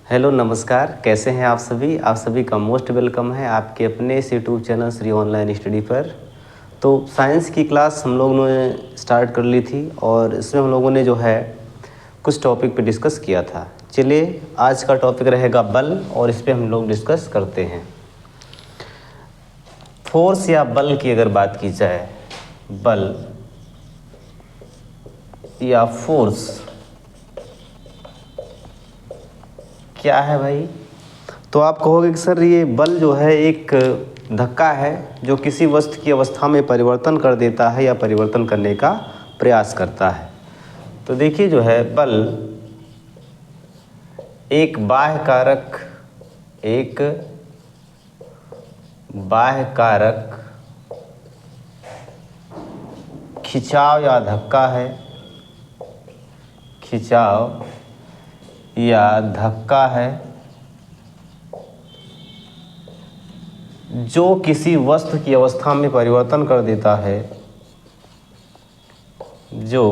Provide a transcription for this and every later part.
Hello नमस्कार, कैसे हैं आप सभी। आप सभी का मोस्ट वेलकम है आपके अपने इस YouTube channel Shri online study पर। तो साइंस की क्लास हम लोगों ने स्टार्ट कर ली थी और इसमें हम लोगों ने जो है कुछ टॉपिक पे डिस्कस किया था। चलिए आज का टॉपिक रहेगा बल और इस पे हम लोग डिस्कस करते हैं। फोर्स या बल की अगर बात की जाए, बल या फोर्स क्या है भाई, तो आप कहोगे कि सर ये बल जो है एक धक्का है जो किसी वस्तु की अवस्था में परिवर्तन कर देता है या परिवर्तन करने का प्रयास करता है। तो देखिए जो है बल एक बाह्य कारक खिंचाव या धक्का है, खिंचाव या धक्का है जो किसी वस्तु की अवस्था में परिवर्तन कर देता है, जो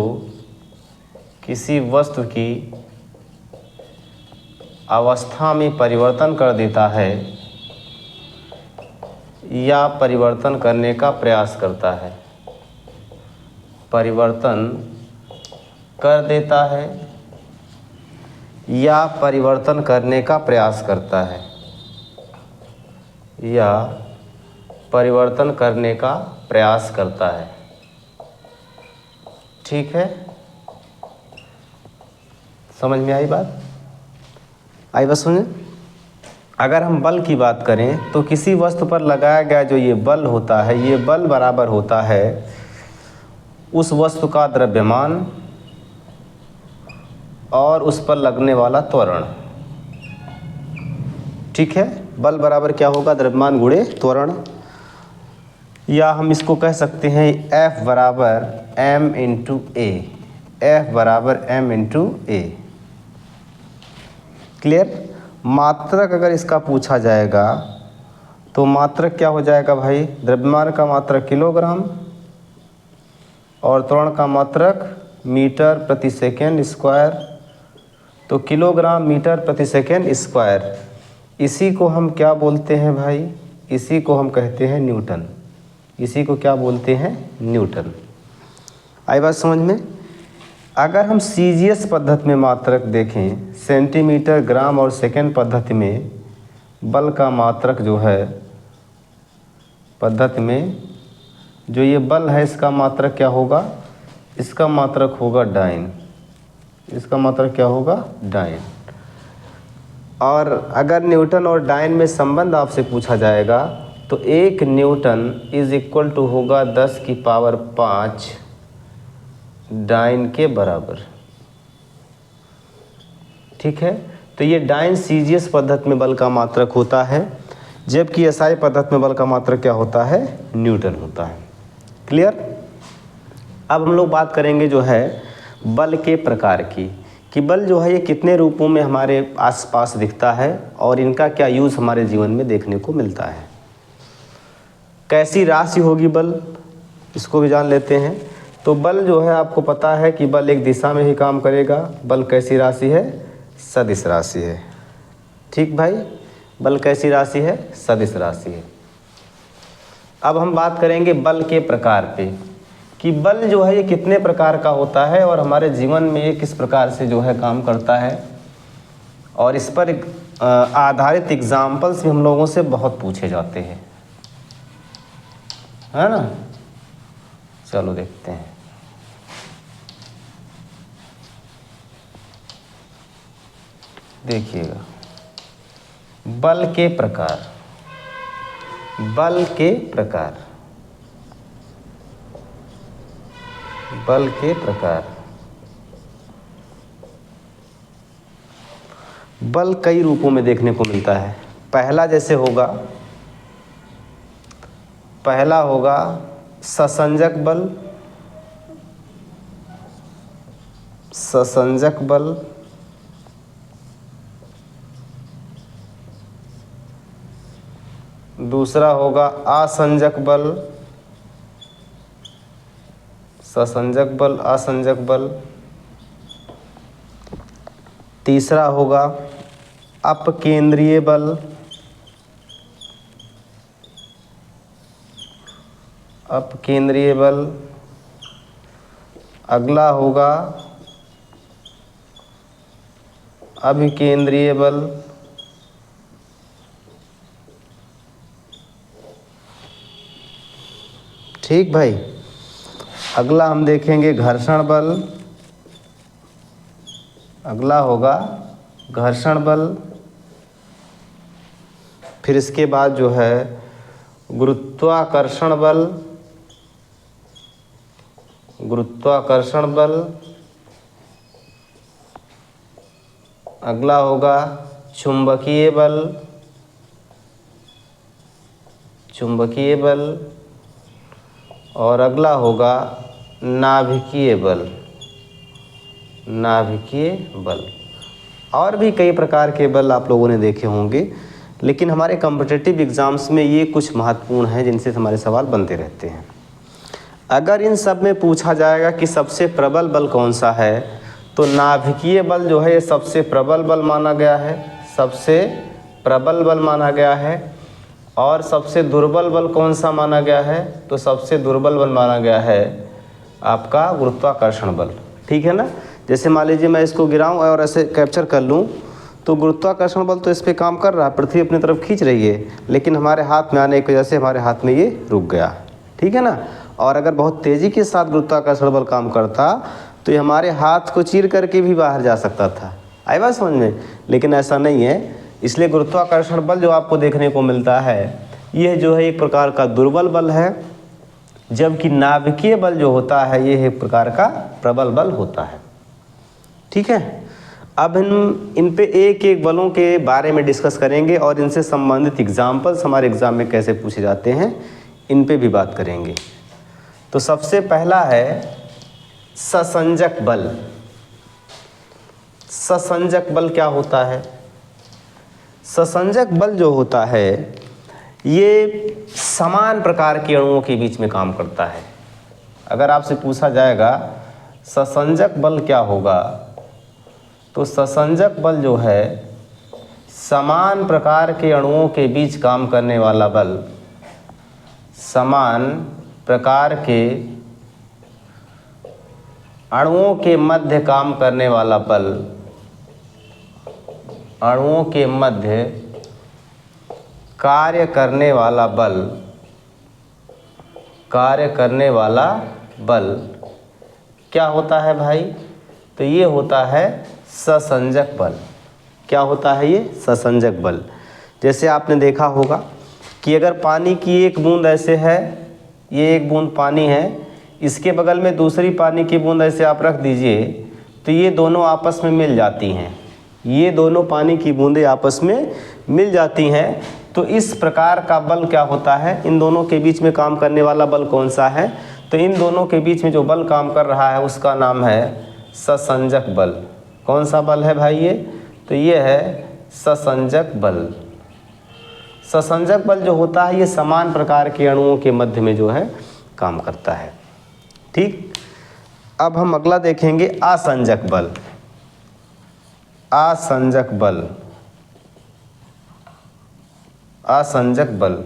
किसी वस्तु की अवस्था में परिवर्तन कर देता है या परिवर्तन करने का प्रयास करता है, परिवर्तन कर देता है या परिवर्तन करने का प्रयास करता है, या परिवर्तन करने का प्रयास करता है। ठीक है, समझ में आई बात? आई बात सुने। अगर हम बल की बात करें तो किसी वस्तु पर लगाया गया जो ये बल होता है, ये बल बराबर होता है उस वस्तु का द्रव्यमान और उस पर लगने वाला त्वरण। ठीक है, बल बराबर क्या होगा? द्रव्यमान गुणे त्वरण। या हम इसको कह सकते हैं F बराबर m इंटू ए, F बराबर m इंटू ए। क्लियर? मात्रक अगर इसका पूछा जाएगा तो मात्रक क्या हो जाएगा भाई? द्रव्यमान का मात्रक किलोग्राम और त्वरण का मात्रक मीटर प्रति सेकेंड स्क्वायर। तो किलोग्राम मीटर प्रति सेकेंड स्क्वायर, इसी को हम क्या बोलते हैं भाई? इसी को हम कहते हैं न्यूटन। इसी को क्या बोलते हैं? न्यूटन। आई बात समझ में? अगर हम सीजीएस पद्धति में मात्रक देखें, सेंटीमीटर, ग्राम और सेकेंड पद्धति में बल का मात्रक जो है, पद्धति में जो ये बल है इसका मात्रक क्या होगा? इसका मात्रक होगा डाइन। इसका मात्रक क्या होगा? डाइन। और अगर न्यूटन और डाइन में संबंध आपसे पूछा जाएगा तो 1 न्यूटन इज इक्वल टू होगा 10 की पावर 5 डाइन के बराबर। ठीक है, तो ये डाइन सीजीएस पद्धति में बल का मात्रक होता है, जबकि एसआई पद्धति में बल का मात्रक क्या होता है? न्यूटन होता है। क्लियर? अब हम लोग बात करेंगे जो है बल के प्रकार की, कि बल जो है ये कितने रूपों में हमारे आसपास दिखता है और इनका क्या यूज़ हमारे जीवन में देखने को मिलता है। कैसी राशि होगी बल, इसको भी जान लेते हैं। तो बल जो है आपको पता है कि बल एक दिशा में ही काम करेगा। बल कैसी राशि है? सदिश राशि है। ठीक भाई, बल कैसी राशि है? सदिश राशि है। अब हम बात करेंगे बल के प्रकार पे, कि बल जो है ये कितने प्रकार का होता है और हमारे जीवन में ये किस प्रकार से जो है काम करता है, और इस पर आधारित एग्जाम्पल्स भी हम लोगों से बहुत पूछे जाते हैं, है ना। चलो देखते हैं। देखिएगा, बल के प्रकार, बल के प्रकार, बल के प्रकार। बल कई रूपों में देखने को मिलता है। पहला जैसे होगा, पहला होगा ससंजक बल, ससंजक बल। दूसरा होगा असंजक बल, ससंजक बल, असंजक बल। तीसरा होगा अपकेंद्रीय बल, अपकेंद्रीय बल। अगला होगा अभिकेंद्रीय बल। ठीक भाई। अगला हम देखेंगे घर्षण बल। अगला होगा घर्षण बल। फिर इसके बाद जो है गुरुत्वाकर्षण बल, गुरुत्वाकर्षण बल। अगला होगा चुंबकीय बल, चुंबकीय बल। और अगला होगा नाभिकीय बल, नाभिकीय बल। और भी कई प्रकार के बल आप लोगों ने देखे होंगे, लेकिन हमारे कॉम्पिटिटिव एग्ज़ाम्स में ये कुछ महत्वपूर्ण हैं जिनसे हमारे सवाल बनते रहते हैं। अगर इन सब में पूछा जाएगा कि सबसे प्रबल बल कौन सा है, तो नाभिकीय बल जो है ये सबसे प्रबल बल माना गया है, सबसे प्रबल बल माना गया है। और सबसे दुर्बल बल कौन सा माना गया है, तो सबसे दुर्बल बल माना गया है आपका गुरुत्वाकर्षण बल। ठीक है ना। जैसे मान लीजिए मैं इसको गिराऊं और ऐसे कैप्चर कर लूं, तो गुरुत्वाकर्षण बल तो इस पे काम कर रहा है, पृथ्वी अपनी तरफ खींच रही है, लेकिन हमारे हाथ में आने की वजह से हमारे हाथ में ये रुक गया। ठीक है ना। और अगर बहुत तेज़ी के साथ गुरुत्वाकर्षण बल काम करता तो ये हमारे हाथ को चीर करके भी बाहर जा सकता था। आई बात समझ में। लेकिन ऐसा नहीं है, इसलिए गुरुत्वाकर्षण बल जो आपको देखने को मिलता है यह जो है एक प्रकार का दुर्बल बल है, जबकि नाभिकीय बल जो होता है ये एक प्रकार का प्रबल बल होता है। ठीक है। अब हम इन पे एक एक बलों के बारे में डिस्कस करेंगे और इनसे संबंधित एग्जाम्पल्स हमारे एग्ज़ाम में कैसे पूछे जाते हैं इन पे भी बात करेंगे। तो सबसे पहला है ससंजक बल। ससंजक बल क्या होता है? ससंजक बल जो होता है ये समान प्रकार के अणुओं के बीच में काम करता है। अगर आपसे पूछा जाएगा ससंजक बल क्या होगा, तो ससंजक बल जो है समान प्रकार के अणुओं के बीच काम करने वाला बल, समान प्रकार के अणुओं के मध्य काम करने वाला बल, अणुओं के मध्य कार्य करने वाला बल, कार्य करने वाला बल क्या होता है भाई? तो ये होता है ससंजक बल। क्या होता है ये? ससंजक बल। जैसे आपने देखा होगा कि अगर पानी की एक बूंद ऐसे है, ये एक बूंद पानी है, इसके बगल में दूसरी पानी की बूंद ऐसे आप रख दीजिए, तो ये दोनों आपस में मिल जाती हैं, ये दोनों पानी की बूंदें आपस में मिल जाती हैं। तो इस प्रकार का बल क्या होता है? इन दोनों के बीच में काम करने वाला बल कौन सा है? तो इन दोनों के बीच में जो बल काम कर रहा है उसका नाम है ससंजक बल। कौन सा बल है भाई ये? तो ये है ससंजक बल। ससंजक बल जो होता है ये समान प्रकार के अणुओं के मध्य में जो है काम करता है। ठीक। अब हम अगला देखेंगे असंजक बल। असंजक बल, असंजक बल।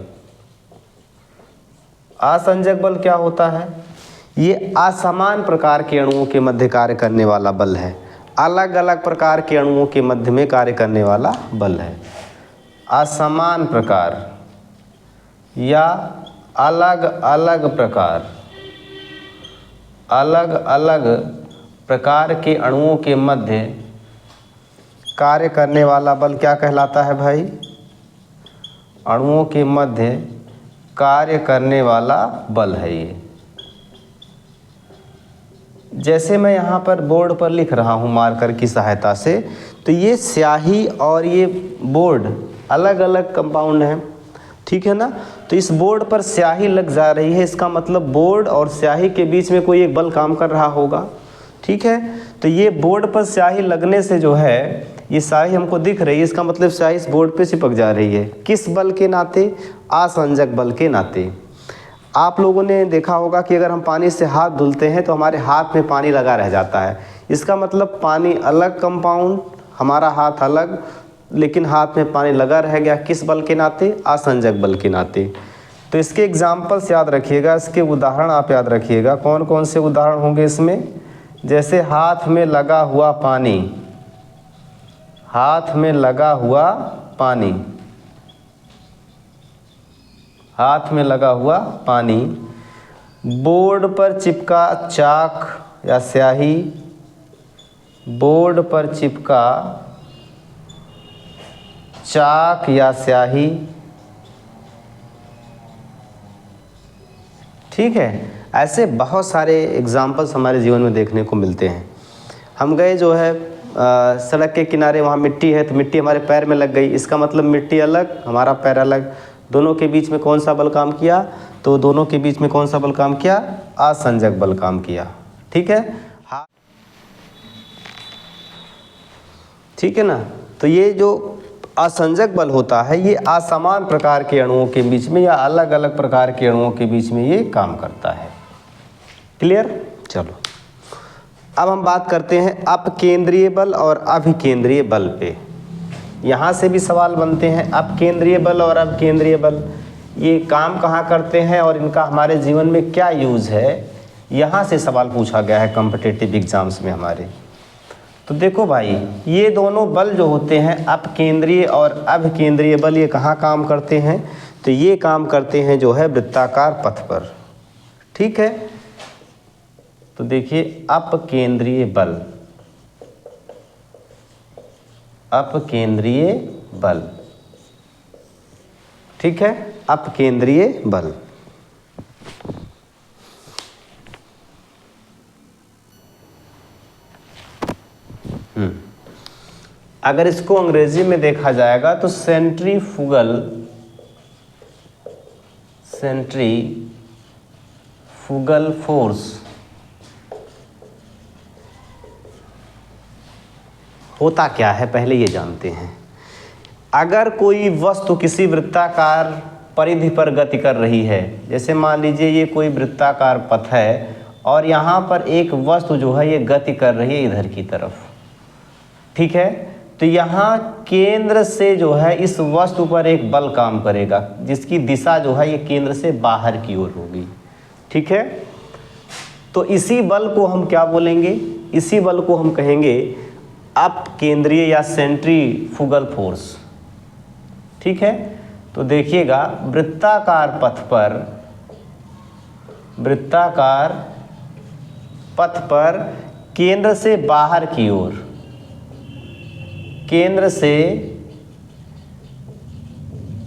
असंजक बल क्या होता है? ये असमान प्रकार के अणुओं के मध्य कार्य करने वाला बल है, अलग अलग प्रकार के अणुओं के मध्य में कार्य करने वाला बल है। असमान प्रकार या अलग अलग प्रकार, अलग अलग प्रकार के अणुओं के मध्य कार्य करने वाला बल क्या कहलाता है भाई? अणुओं के मध्य कार्य करने वाला बल है ये। जैसे मैं यहाँ पर बोर्ड पर लिख रहा हूँ मार्कर की सहायता से, तो ये स्याही और ये बोर्ड अलग अलग कंपाउंड हैं। ठीक है ना। तो इस बोर्ड पर स्याही लग जा रही है, इसका मतलब बोर्ड और स्याही के बीच में कोई एक बल काम कर रहा होगा। ठीक है। तो ये बोर्ड पर स्याही लगने से जो है ये स्याही हमको दिख रही है, इसका मतलब स्याही इस बोर्ड पे चिपक जा रही है। किस बल के नाते? असंजक बल के नाते। आप लोगों ने देखा होगा कि अगर हम पानी से हाथ धुलते हैं तो हमारे हाथ में पानी लगा रह जाता है, इसका मतलब पानी अलग कंपाउंड, हमारा हाथ अलग, लेकिन हाथ में पानी लगा रह गया, किस बल के नाते? असंजक बल के नाते। तो इसके एग्जाम्पल्स याद रखिएगा, इसके उदाहरण आप याद रखिएगा। कौन कौन से उदाहरण होंगे इसमें? जैसे हाथ में लगा हुआ पानी, हाथ में लगा हुआ पानी, हाथ में लगा हुआ पानी, बोर्ड पर चिपका चाक या स्याही, बोर्ड पर चिपका चाक या स्याही, ठीक है। ऐसे बहुत सारे एग्जाम्पल्स हमारे जीवन में देखने को मिलते हैं। हम गए जो है सड़क के किनारे, वहाँ मिट्टी है तो मिट्टी हमारे पैर में लग गई, इसका मतलब मिट्टी अलग, हमारा पैर अलग, दोनों के बीच में कौन सा बल काम किया? तो दोनों के बीच में कौन सा बल काम किया? असंजक बल काम किया, ठीक है। ठीक है ना। तो ये जो असंजक बल होता है ये असमान प्रकार के अणुओं के बीच में या अलग अलग प्रकार के अणुओं के बीच में ये काम करता है। क्लियर? चलो अब हम बात करते हैं अपकेंद्रीय बल और अभिकेंद्रीय बल पे। यहाँ से भी सवाल बनते हैं, अपकेंद्रीय बल और अभिकेंद्रीय बल ये काम कहाँ करते हैं और इनका हमारे जीवन में क्या यूज़ है, यहाँ से सवाल पूछा गया है कॉम्पिटिटिव एग्जाम्स में हमारे। तो देखो भाई, ये दोनों बल जो होते हैं अपकेंद्रीय और अभिकेंद्रीय बल, ये कहाँ काम करते हैं? तो ये काम करते हैं जो है वृत्ताकार पथ पर, ठीक है। तो देखिए अपकेंद्रीय बल, अपकेंद्रीय बल, ठीक है, अपकेंद्रीय बल। अगर इसको अंग्रेजी में देखा जाएगा तो सेंट्रीफ्यूगल फोर्स होता क्या है पहले ये जानते हैं। अगर कोई वस्तु किसी वृत्ताकार परिधि पर गति कर रही है, जैसे मान लीजिए ये कोई वृत्ताकार पथ है और यहाँ पर एक वस्तु जो है ये गति कर रही है इधर की तरफ, ठीक है। तो यहाँ केंद्र से जो है इस वस्तु पर एक बल काम करेगा जिसकी दिशा जो है ये केंद्र से बाहर की ओर होगी, ठीक है। तो इसी बल को हम क्या बोलेंगे? इसी बल को हम कहेंगे अपकेंद्रीय या सेंट्रीफ्यूगल फोर्स, ठीक है। तो देखिएगा वृत्ताकार पथ पर केंद्र से बाहर की ओर, केंद्र से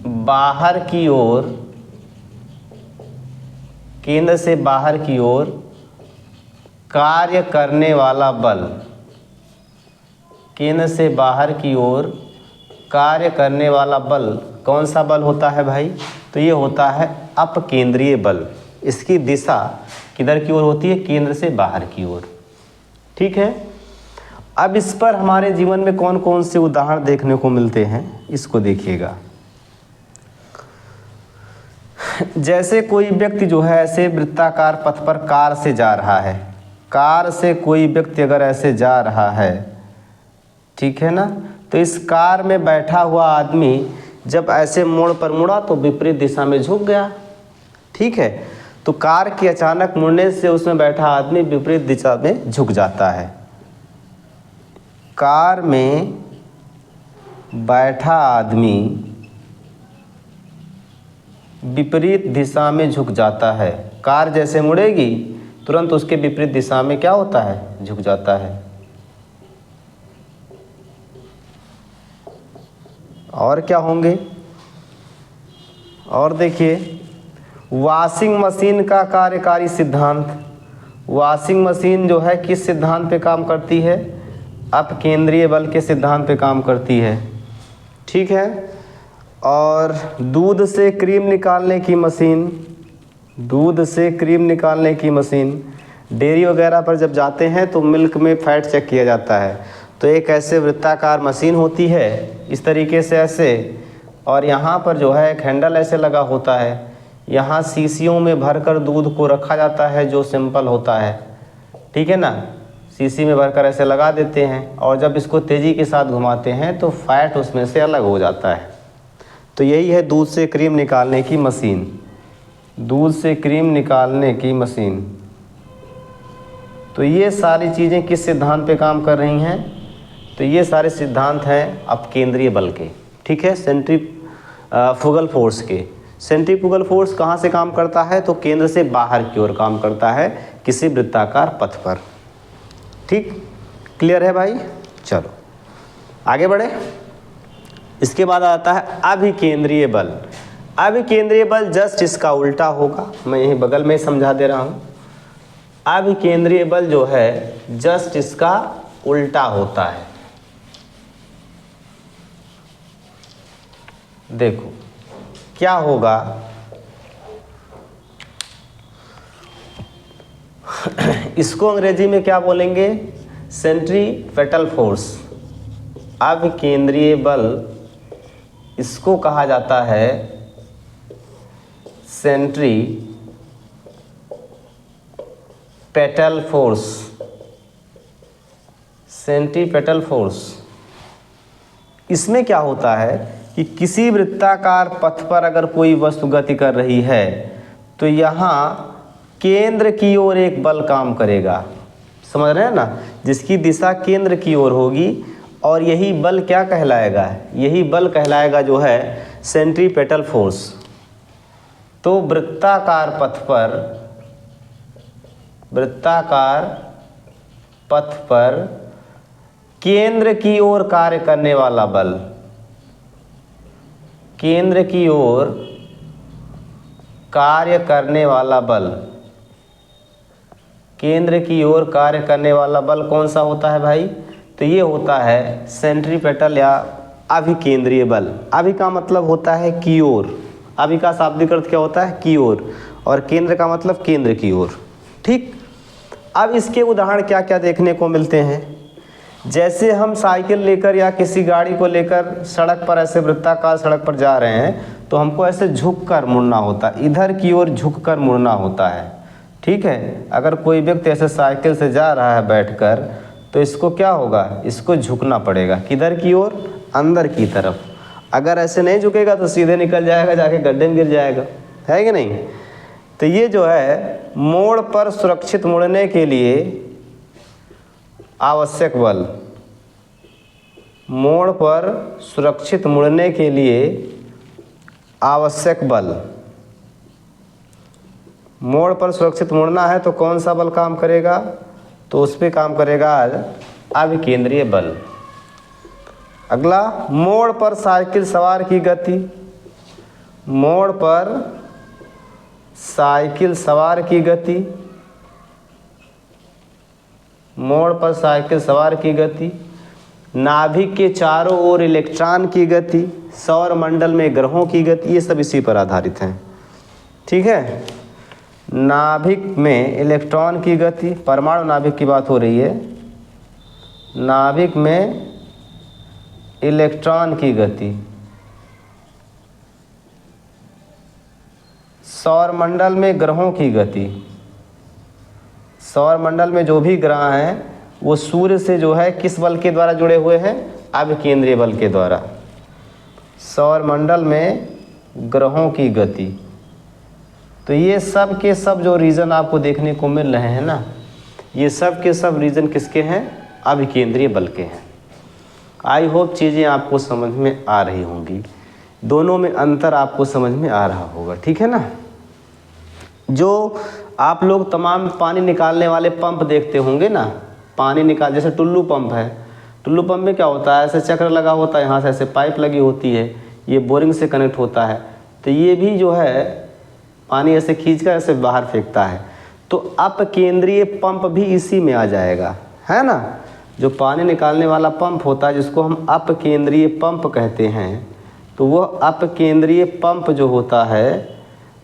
बाहर की ओर, केंद्र से बाहर की ओर कार्य करने वाला बल, केंद्र से बाहर की ओर कार्य करने वाला बल कौन सा बल होता है भाई? तो ये होता है अपकेंद्रीय बल। इसकी दिशा किधर की ओर होती है? केंद्र से बाहर की ओर, ठीक है। अब इस पर हमारे जीवन में कौन कौन से उदाहरण देखने को मिलते हैं इसको देखिएगा। जैसे कोई व्यक्ति जो है ऐसे वृत्ताकार पथ पर कार से जा रहा है, कार से कोई व्यक्ति अगर ऐसे जा रहा है, ठीक है ना, तो इस कार में बैठा हुआ आदमी जब ऐसे मोड़ पर मुड़ा तो विपरीत दिशा में झुक गया, ठीक है। तो कार के अचानक मुड़ने से उसमें बैठा आदमी विपरीत दिशा में झुक जाता है। कार में बैठा आदमी विपरीत दिशा में झुक जाता है। कार जैसे मुड़ेगी तुरंत उसके विपरीत दिशा में क्या होता है? झुक जाता है। और क्या होंगे? और देखिए वॉशिंग मशीन का कार्यकारी सिद्धांत। वॉशिंग मशीन जो है किस सिद्धांत पे काम करती है? अपकेंद्रीय बल के सिद्धांत पे काम करती है, ठीक है। और दूध से क्रीम निकालने की मशीन, दूध से क्रीम निकालने की मशीन, डेयरी वगैरह पर जब जाते हैं तो मिल्क में फैट चेक किया जाता है, तो एक ऐसे वृत्ताकार मशीन होती है इस तरीके से ऐसे, और यहाँ पर जो है एक हैंडल ऐसे लगा होता है, यहाँ शीशियों में भरकर दूध को रखा जाता है जो सिंपल होता है, ठीक है ना। शीशी में भरकर ऐसे लगा देते हैं और जब इसको तेज़ी के साथ घुमाते हैं तो फैट उसमें से अलग हो जाता है। तो यही है दूध से क्रीम निकालने की मशीन। दूध से क्रीम निकालने की मशीन। तो ये सारी चीज़ें किस सिद्धांत पे काम कर रही हैं? तो ये सारे सिद्धांत हैं अपकेंद्रीय बल के, ठीक है, सेंट्रीफ्यूगल फोर्स के। सेंट्रीफ्यूगल फोर्स कहाँ से काम करता है? तो केंद्र से बाहर की ओर काम करता है किसी वृत्ताकार पथ पर। ठीक, क्लियर है भाई? चलो आगे बढ़े। इसके बाद आता है अभिकेंद्रीय बल। अभिकेंद्रीय बल जस्ट इसका उल्टा होगा, मैं यहीं बगल में समझा दे रहा हूँ। अभिकेंद्रीय बल जो है जस्ट इसका उल्टा होता है। देखो क्या होगा, इसको अंग्रेजी में क्या बोलेंगे? Centripetal force. अभिकेंद्रीय बल इसको कहा जाता है सेंट्रीपेटल फोर्स। सेंट्रीपेटल फोर्स इसमें क्या होता है कि किसी वृत्ताकार पथ पर अगर कोई वस्तु गति कर रही है तो यहाँ केंद्र की ओर एक बल काम करेगा। समझ रहे हैं ना? जिसकी दिशा केंद्र की ओर होगी और यही बल क्या कहलाएगा? यही बल कहलाएगा जो है सेंट्रीपेटल फोर्स। तो वृत्ताकार पथ पर केंद्र की ओर कार्य करने वाला बल, केंद्र की ओर कार्य करने वाला बल, केंद्र की ओर कार्य करने वाला बल कौन सा होता है भाई? तो ये होता है सेंट्रीपेटल या अभिकेंद्रीय बल। अभि का मतलब होता है की ओर, अभि का शाब्दिक अर्थ क्या होता है? की ओर, और केंद्र का मतलब केंद्र की ओर। ठीक, अब इसके उदाहरण क्या क्या देखने को मिलते हैं? जैसे हम साइकिल लेकर या किसी गाड़ी को लेकर सड़क पर ऐसे वृत्ताकार सड़क पर जा रहे हैं तो हमको ऐसे झुक कर मुड़ना होता है, इधर की ओर झुक कर मुड़ना होता है। ठीक है, अगर कोई व्यक्ति ऐसे साइकिल से जा रहा है बैठकर तो इसको क्या होगा? इसको झुकना पड़ेगा किधर की ओर? अंदर की तरफ। अगर ऐसे नहीं झुकेगा तो सीधे निकल जाएगा, जाके गड्ढे में गिर जाएगा, है कि नहीं? तो ये जो है मोड़ पर सुरक्षित मुड़ने के लिए आवश्यक बल, मोड़ पर सुरक्षित मुड़ने के लिए आवश्यक बल। मोड़ पर सुरक्षित मुड़ना है तो कौन सा बल काम करेगा? तो उस पे काम करेगा अभिकेंद्रीय बल। अगला, मोड़ पर साइकिल सवार की गति। मोड़ पर साइकिल सवार की गति, मोड़ पर साइकिल सवार की गति, नाभिक के चारों ओर इलेक्ट्रॉन की गति, सौर मंडल में ग्रहों की गति, ये सब इसी पर आधारित हैं। ठीक है, नाभिक में इलेक्ट्रॉन की गति, परमाणु नाभिक की बात हो रही है। नाभिक में इलेक्ट्रॉन की गति, सौर मंडल में ग्रहों की गति। सौर मंडल में जो भी ग्रह हैं वो सूर्य से जो है किस बल के द्वारा जुड़े हुए हैं? अभिकेंद्रीय बल के द्वारा। सौर मंडल में ग्रहों की गति। तो ये सब के सब जो रीजन आपको देखने को मिल रहे हैं ना, ये सब के सब रीजन किसके हैं? अभिकेंद्रीय बल के हैं। आई होप चीज़ें आपको समझ में आ रही होंगी, दोनों में अंतर आपको समझ में आ रहा होगा। ठीक है ना? जो आप लोग तमाम पानी निकालने वाले पंप देखते होंगे ना, पानी निकाल, जैसे टुल्लू पंप है, टुल्लू पंप में क्या होता है? ऐसे चक्र लगा होता है, यहाँ से ऐसे पाइप लगी होती है, ये बोरिंग से कनेक्ट होता है। तो ये भी जो है पानी ऐसे खींचकर ऐसे बाहर फेंकता है। तो अपकेंद्रीय पंप भी इसी में आ जाएगा, है ना? जो पानी निकालने वाला पंप होता है जिसको हम अपकेंद्रीय पंप कहते हैं, तो वो अपकेंद्रीय पंप जो होता है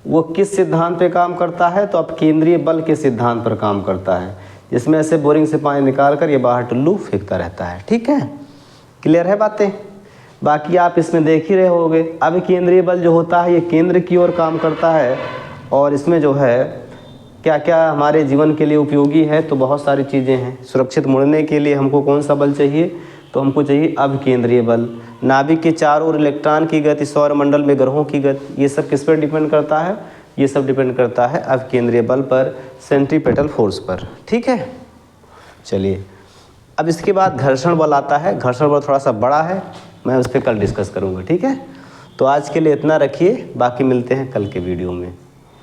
वो किस सिद्धांत पे काम करता है? तो अपकेंद्रीय बल के सिद्धांत पर काम करता है, जिसमें ऐसे बोरिंग से पानी निकाल कर ये बाहर टुल्लू फेंकता रहता है। ठीक है, क्लियर है बातें? बाकी आप इसमें देख ही रहे होगे, अभिकेंद्रीय बल जो होता है ये केंद्र की ओर काम करता है और इसमें जो है क्या क्या हमारे जीवन के लिए उपयोगी है, तो बहुत सारी चीज़ें हैं। सुरक्षित मुड़ने के लिए हमको कौन सा बल चाहिए, तो हमको चाहिए अभिकेंद्रीय बल। नाभिक के चारों ओर इलेक्ट्रॉन की गति, सौरमंडल में ग्रहों की गति, ये सब किस पर डिपेंड करता है, ये सब डिपेंड करता है अभिकेंद्रीय बल पर, सेंट्रीपेटल फोर्स पर। ठीक है, चलिए अब इसके बाद घर्षण बल आता है। घर्षण बल थोड़ा सा बड़ा है, मैं उस पर कल डिस्कस करूँगा। ठीक है, तो आज के लिए इतना रखिए, बाकी मिलते हैं कल के वीडियो में।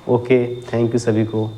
ओके, थैंक यू सभी को।